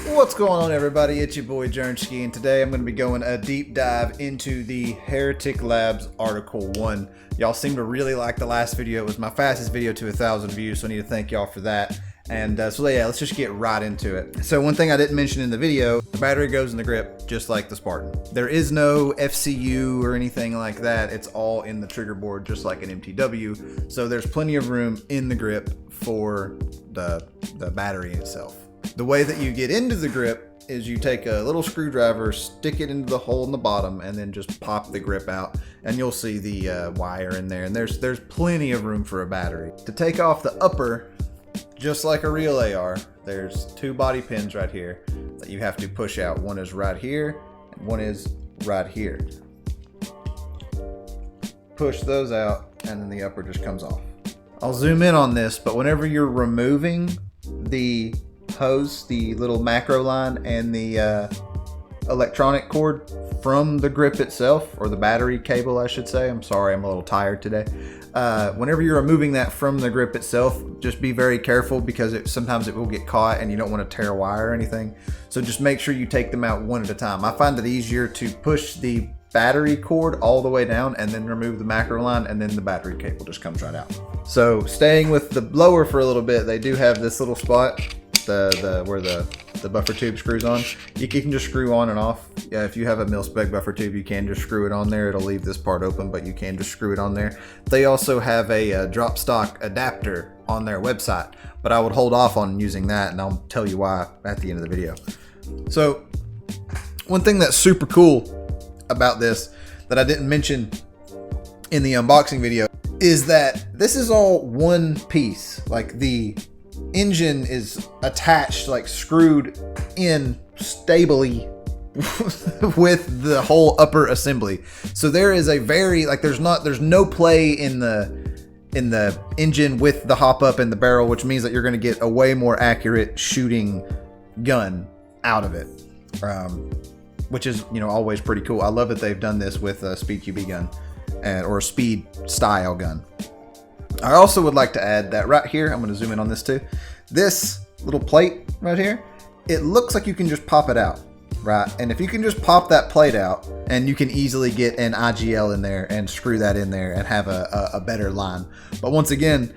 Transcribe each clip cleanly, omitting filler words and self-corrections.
What's going on, everybody? It's your boy Jernski, and today I'm going to be going a deep dive into the Heretic Labs Article 1. Y'all seem to really like the last video. It was my fastest video to 1,000 views, so I need to thank y'all for that. And so yeah, let's just get right into it. So one thing I didn't mention in the video, the battery goes in the grip just like the Spartan. There is no FCU or anything like that. It's all in the trigger board just like an MTW. So there's plenty of room in the grip for the battery itself. The way that you get into the grip is you take a little screwdriver, stick it into the hole in the bottom, and then just pop the grip out, and you'll see the wire in there. And there's plenty of room for a battery. To take off the upper, just like a real AR, there's two body pins right here that you have to push out. One is right here, and one is right here. Push those out, and then the upper just comes off. I'll zoom in on this, but whenever you're removing the hose, the little macro line, and the electronic cord from the grip itself, or the battery cable I should say, I'm sorry, I'm a little tired today. Whenever you're removing that from the grip itself, just be very careful because sometimes it will get caught and you don't want to tear a wire or anything. So just make sure you take them out one at a time. I find it easier to push the battery cord all the way down and then remove the macro line, and then the battery cable just comes right out. So staying with the blower for a little bit, they do have this little spot where the buffer tube screws on. You can just screw on and off. Yeah, if you have a mil-spec buffer tube, you can just screw it on there. It'll leave this part open, but you can just screw it on there. They also have a drop stock adapter on their website, but I would hold off on using that, and I'll tell you why at the end of the video. So one thing that's super cool about this that I didn't mention in the unboxing video is that this is all one piece. Like, the engine is attached, like screwed in stably with the whole upper assembly. So there is a very, like, there's no play in the engine with the hop up and the barrel, which means that you're going to get a way more accurate shooting gun out of it, which is, you know, always pretty cool. I love that they've done this with a speed QB gun or a speed style gun. I also would like to add that right here, I'm going to zoom in on this too. This little plate right here, it looks like you can just pop it out, right? And if you can just pop that plate out, and you can easily get an IGL in there and screw that in there and have a better line. But once again,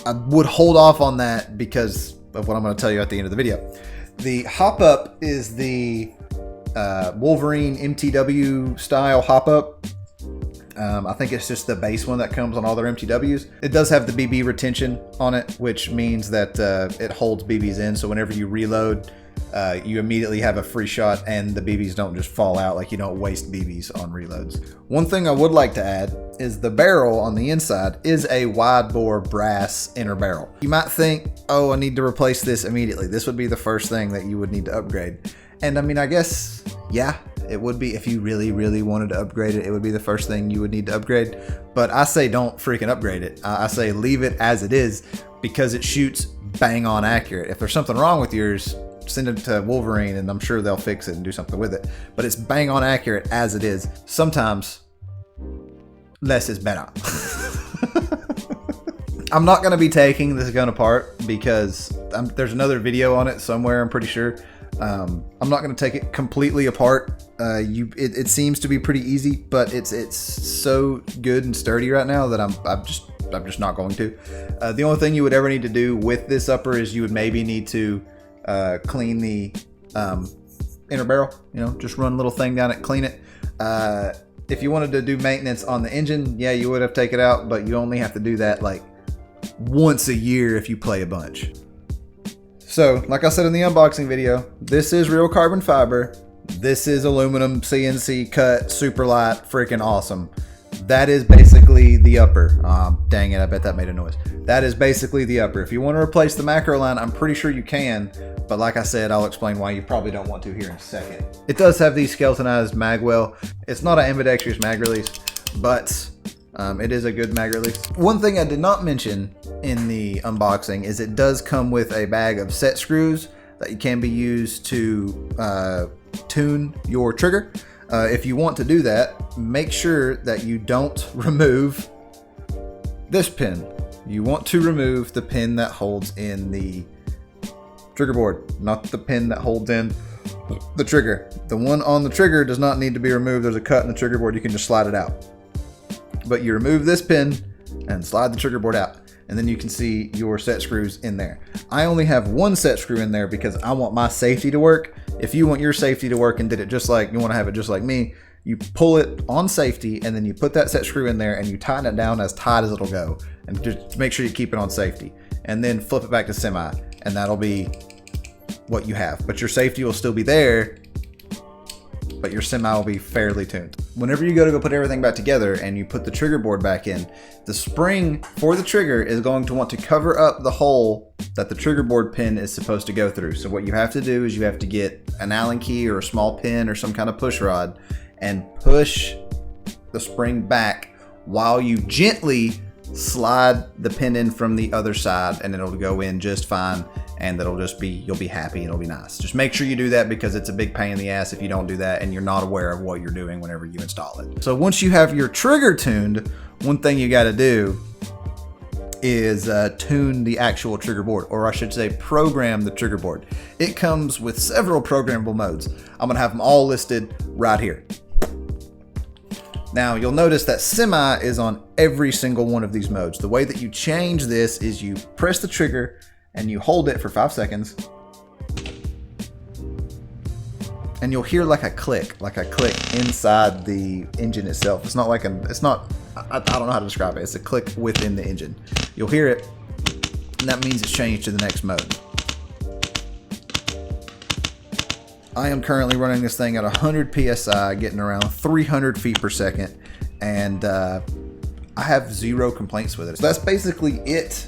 I would hold off on that because of what I'm going to tell you at the end of the video. The hop up is the Wolverine MTW style hop up. I think it's just the base one that comes on all their MTWs. It does have the BB retention on it, which means that it holds BBs in. So whenever you reload, you immediately have a free shot, and the BBs don't just fall out. Like, you don't waste BBs on reloads. One thing I would like to add is the barrel on the inside is a wide bore brass inner barrel. You might think, oh, I need to replace this immediately. This would be the first thing that you would need to upgrade. And I mean, I guess, yeah, it would be. If you really, really wanted to upgrade it, it would be the first thing you would need to upgrade. But I say don't freaking upgrade it. I say leave it as it is, because it shoots bang on accurate. If there's something wrong with yours, send it to Wolverine and I'm sure they'll fix it and do something with it. But it's bang on accurate as it is. Sometimes less is better. I'm not going to be taking this gun apart because there's another video on it somewhere, I'm pretty sure. I'm not going to take it completely apart. It seems to be pretty easy, but it's so good and sturdy right now that I'm just not going to. The only thing you would ever need to do with this upper is you would maybe need to clean the inner barrel. You know, just run a little thing down it, clean it. If you wanted to do maintenance on the engine, yeah, you would have to take it out, but you only have to do that like once a year if you play a bunch. So, like I said in the unboxing video, this is real carbon fiber. This is aluminum CNC cut, super light, freaking awesome. That is basically the upper. Dang it, I bet that made a noise. That is basically the upper. If you want to replace the macro line, I'm pretty sure you can. But like I said, I'll explain why you probably don't want to here in a second. It does have the skeletonized mag well. It's not an ambidextrous mag release, but it is a good mag release. One thing I did not mention in the unboxing is it does come with a bag of set screws that can be used to tune your trigger. If you want to do that, make sure that you don't remove this pin. You want to remove the pin that holds in the trigger board, not the pin that holds in the trigger. The one on the trigger does not need to be removed. There's a cut in the trigger board. You can just slide it out. But you remove this pin and slide the trigger board out, and then you can see your set screws in there. I only have one set screw in there because I want my safety to work. If you want your safety to work and did it just like you want to have it just like me, you pull it on safety and then you put that set screw in there and you tighten it down as tight as it'll go, and just make sure you keep it on safety, and then flip it back to semi, and that'll be what you have. But your safety will still be there, but your semi will be fairly tuned. Whenever you go to go put everything back together and you put the trigger board back in, the spring for the trigger is going to want to cover up the hole that the trigger board pin is supposed to go through. So what you have to do is you have to get an Allen key or a small pin or some kind of push rod and push the spring back while you gently slide the pin in from the other side, and it'll go in just fine, and you'll be happy and it'll be nice. Just make sure you do that because it's a big pain in the ass if you don't do that and you're not aware of what you're doing whenever you install it. So once you have your trigger tuned, one thing you got to do is tune the actual trigger board, or I should say program the trigger board. It comes with several programmable modes. I'm gonna have them all listed right here. Now you'll notice that semi is on every single one of these modes. The way that you change this is you press the trigger and you hold it for 5 seconds, and you'll hear like a click inside the engine itself. It's not like I don't know how to describe it. It's a click within the engine. You'll hear it, and that means it's changed to the next mode. I am currently running this thing at 100 PSI, getting around 300 feet per second, and I have zero complaints with it. So that's basically it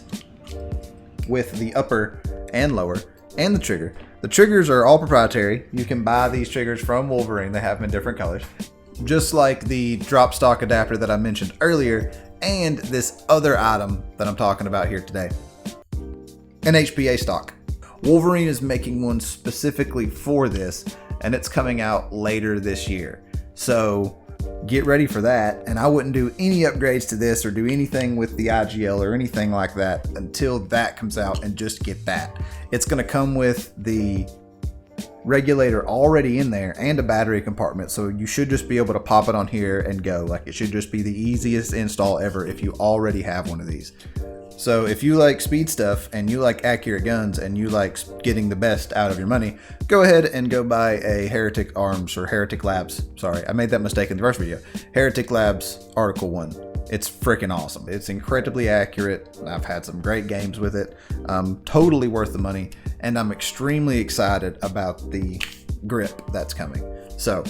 with the upper and lower and the trigger. The triggers are all proprietary. You can buy these triggers from Wolverine. They have them in different colors. Just like the drop stock adapter that I mentioned earlier, and this other item that I'm talking about here today, an HPA stock. Wolverine is making one specifically for this, and it's coming out later this year. So get ready for that, and I wouldn't do any upgrades to this or do anything with the IGL or anything like that until that comes out, and just get that. It's going to come with the regulator already in there and a battery compartment, so you should just be able to pop it on here and go. Like, it should just be the easiest install ever if you already have one of these. So if you like speed stuff and you like accurate guns and you like getting the best out of your money, go ahead and go buy a Heretic Arms or Heretic Labs. Sorry, I made that mistake in the first video. Heretic Labs Article 1. It's freaking awesome. It's incredibly accurate. I've had some great games with it. Totally worth the money. And I'm extremely excited about the grip that's coming. So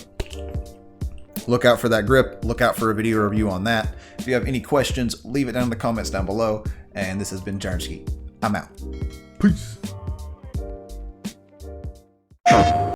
look out for that grip. Look out for a video review on that. If you have any questions, leave it down in the comments down below. And this has been Jarnski. I'm out. Peace.